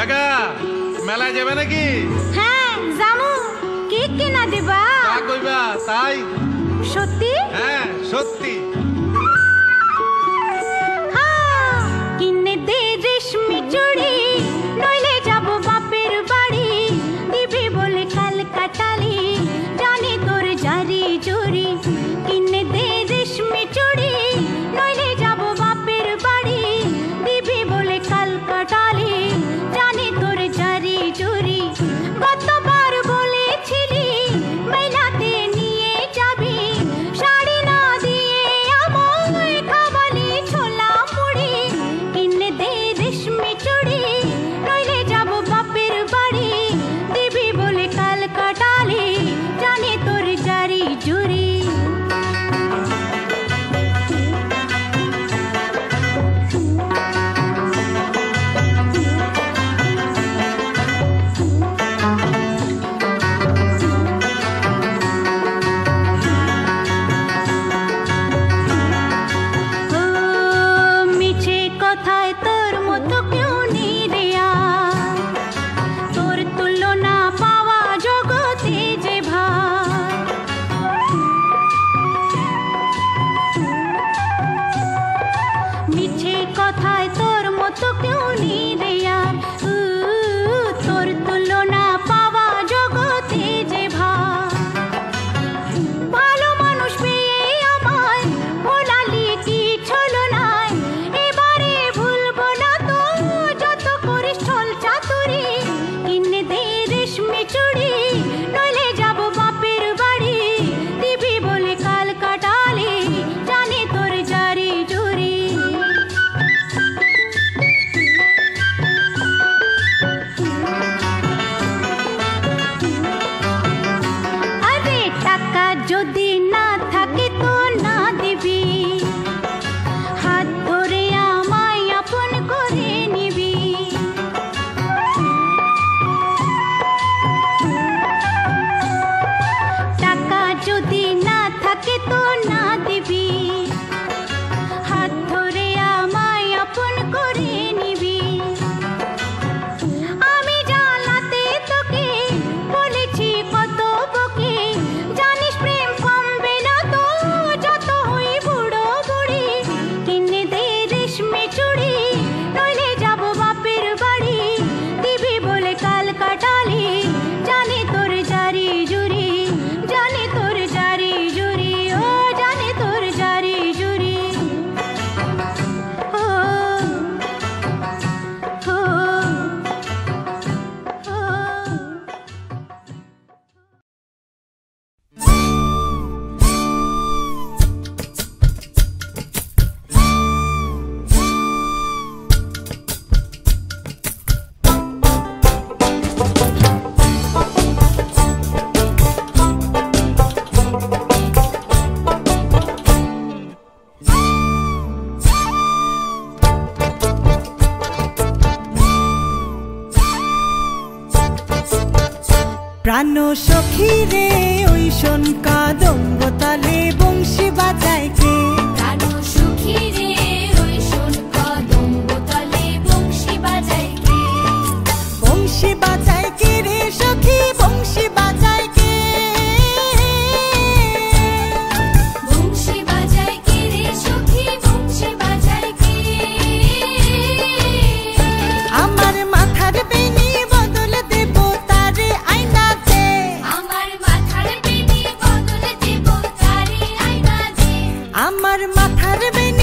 ভাগা মেলায় যাবে নাকি? হ্যাঁ যামু। কি কিনা দিবা? তা কইবা তাই। সত্যি? হ্যাঁ সত্যি। কিনে দে রেশমি চুড়ি, নইলে যাব বাপের বাড়ি। দিবি বলে কাল কাটালি, জানি তোর জারি জুরি। কিনে দে রেশমি চুড়ি, নইলে যাব বাপের বাড়ি। দিবি বলে কাল কাটালি, জানি তোর জারি জুরি। গতবার বলেছিলি মেলাতে নিয়ে যাবি, শাড়ি না দিয়ে আমায় খাওয়ালি ছোলা মুড়ি। কিনে দে রেশমি চুড়ি, নইলে যাব বাপের বাড়ি। দিবি বলে কাল কাটালি, জানি তোর জারি জুরি। ও মিছে কথায় তোর মতো কেউ নেই রে আর। তোর তুলনা পাওয়া জগতে যে ভার। মিছে কথায় তোর মতো কেউ নেই রে আর। তোর তুলনা পাওয়া জগতে যে ভার। ভালো মানুষ পেয়ে আমায় ভোলালি কি ছলো নাই। এবারে ভুলবো না তো যত করিস ছল চাতুরি। কিনে দে রেশমি চুড়ি, নইলে যাব বাপের বাড়ি। দিবি বলে কাল কাটালি, জানি তোর জারি জুরি। আরে টাকা যদি না থাকে তো না দিবি, হাত ধরে আমায় আপন করে নিবি। টাকা যদি না থাকে তো না দিবি, হাত ধরে আমায় আপন করে নিবি। আমি জ্বালাতে তোকে বলেছি কত বকে, জানিস প্রেম কমবে না তো যত হই বুড়ো বুড়ি। কিনে দে রেশমি চুড়ি, নইলে যাব বাপের বাড়ি। দিবি বলে কাল কাটালি, জানি তোর জারি জুরি। জানি তোর জারি জুরি, ও জানি তোর জারি জুরি। ও ও ও প্রাণ সখী রে ওই শোন কাদম্ব তালে বংশী বাজায় কে। প্রাণ সুখী রে ওই শোন কদম্ব তলে বংশী বাজায় কে। বংশী বাজায় কে রে সখী বংশী বাজায় কে। বংশী বাজায় কে রে সখী বংশী বাজায় কে। আমার মাথার বেনি বদল দেব তারে আয়নাতে। আমার মাথার বেনি বদলে দেব তারে আয়না দে। আমার মাথার বেনি